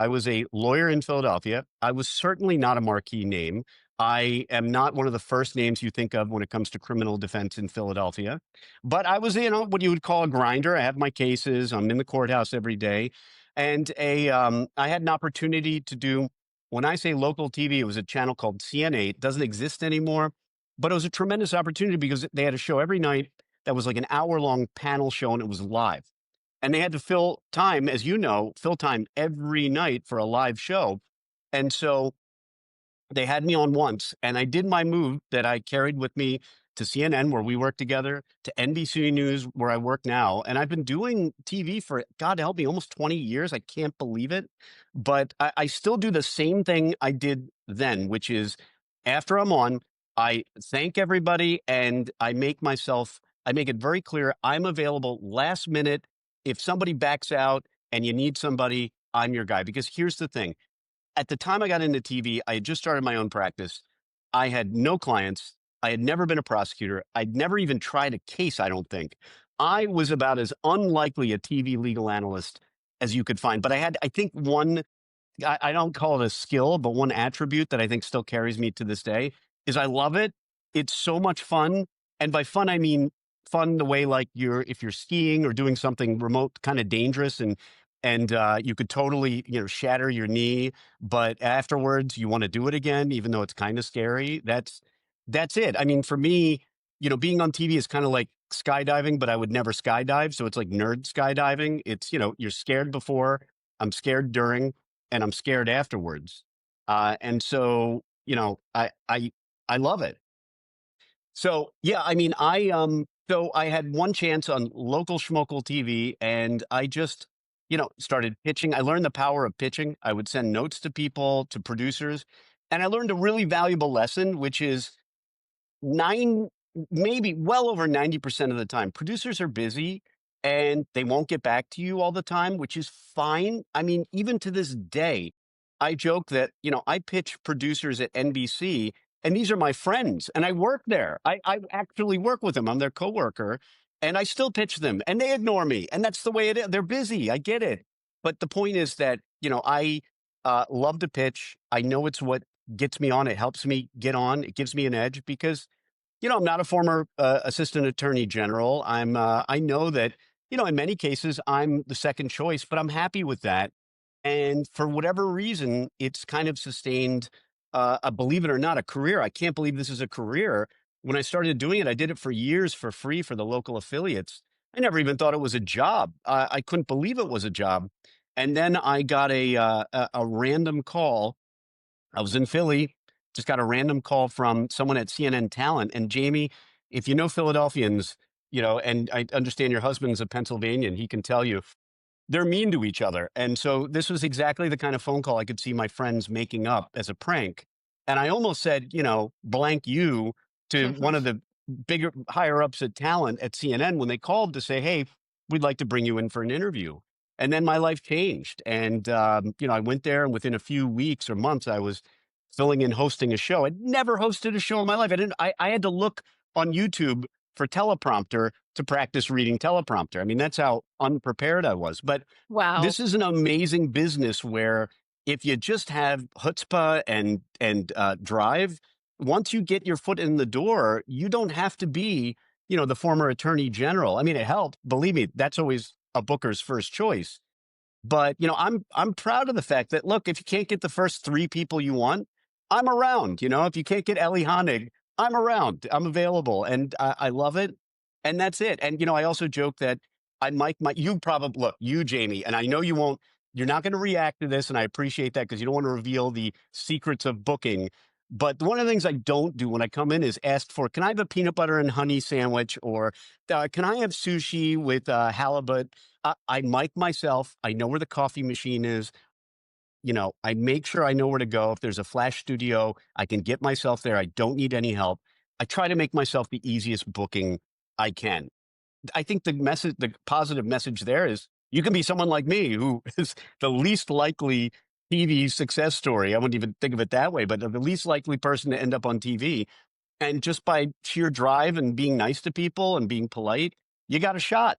I was a lawyer in Philadelphia. I was certainly not a marquee name. I am not one of the first names you think of when it comes to criminal defense in Philadelphia. But I was, what you would call a grinder. I have my cases. I'm in the courthouse every day. And I had an opportunity to do, when I say local TV, it was a channel called CN8. It doesn't exist anymore, but it was a tremendous opportunity because they had a show every night that was like an hour-long panel show, and it was live. And they had to fill time, as you know, fill time every night for a live show. And so they had me on once, and I did my move that I carried with me to CNN, where we work together, to NBC News, where I work now. And I've been doing TV for, God help me, almost 20 years. I can't believe it. But I still do the same thing I did then, which is after I'm on, I thank everybody and I make it very clear I'm available last minute. If somebody backs out and you need somebody, I'm your guy. Because here's the thing. At the time I got into TV, I had just started my own practice. I had no clients. I had never been a prosecutor. I'd never even tried a case, I don't think. I was about as unlikely a TV legal analyst as you could find. But I think I don't call it a skill, but one attribute that I think still carries me to this day is I love it. It's so much fun. And by fun, I mean fun the way like if you're skiing or doing something remote, kind of dangerous and you could totally, shatter your knee, but afterwards you want to do it again, even though it's kind of scary. That's it. I mean, for me, being on TV is kind of like skydiving, but I would never skydive. So it's like nerd skydiving. It's, you're scared before, I'm scared during, and I'm scared afterwards. And so, I love it. So yeah, I mean, so I had one chance on local schmokel TV, and I just, started pitching. I learned the power of pitching. I would send notes to people, to producers, and I learned a really valuable lesson, which is maybe well over 90% of the time, producers are busy and they won't get back to you all the time, which is fine. I mean, even to this day, I joke that, I pitch producers at NBC and these are my friends and I work there. I actually work with them. I'm their coworker and I still pitch them and they ignore me. And that's the way it is. They're busy. I get it. But the point is that, I love to pitch. I know it's what gets me on. It helps me get on. It gives me an edge because I'm not a former assistant attorney general. I know that, in many cases, I'm the second choice, but I'm happy with that. And for whatever reason, it's kind of sustained, believe it or not, a career. I can't believe this is a career. When I started doing it, I did it for years for free for the local affiliates. I never even thought it was a job. I couldn't believe it was a job. And then I got a random call. I was in Philly, just got a random call from someone at CNN Talent. And Jamie, if you know Philadelphians, and I understand your husband's a Pennsylvanian, he can tell you they're mean to each other. And so this was exactly the kind of phone call I could see my friends making up as a prank. And I almost said, blank you to one of the bigger higher ups at Talent at CNN when they called to say, hey, we'd like to bring you in for an interview. And then my life changed. And, I went there and within a few weeks or months, I was filling in hosting a show. I'd never hosted a show in my life. I had to look on YouTube for teleprompter to practice reading teleprompter. I mean, that's how unprepared I was. But Wow. this is an amazing business where if you just have chutzpah and drive, once you get your foot in the door, you don't have to be, the former attorney general. I mean, it helped. Believe me, that's always a booker's first choice. But I'm proud of the fact that look, if you can't get the first three people you want, I'm around. If you can't get Ellie Honig, I'm around. I'm available, and I love it. And that's it. And I also joke that you probably look you Jamie, and I know you won't. You're not going to react to this, and I appreciate that because you don't want to reveal the secrets of booking. But one of the things I don't do when I come in is ask for, can I have a peanut butter and honey sandwich, or can I have sushi with halibut? I mic myself. I know where the coffee machine is. I make sure I know where to go. If there's a flash studio, I can get myself there. I don't need any help. I try to make myself the easiest booking I can. I think the positive message there is you can be someone like me who is the least likely TV success story. I wouldn't even think of it that way, but the least likely person to end up on TV. And just by sheer drive and being nice to people and being polite, you got a shot.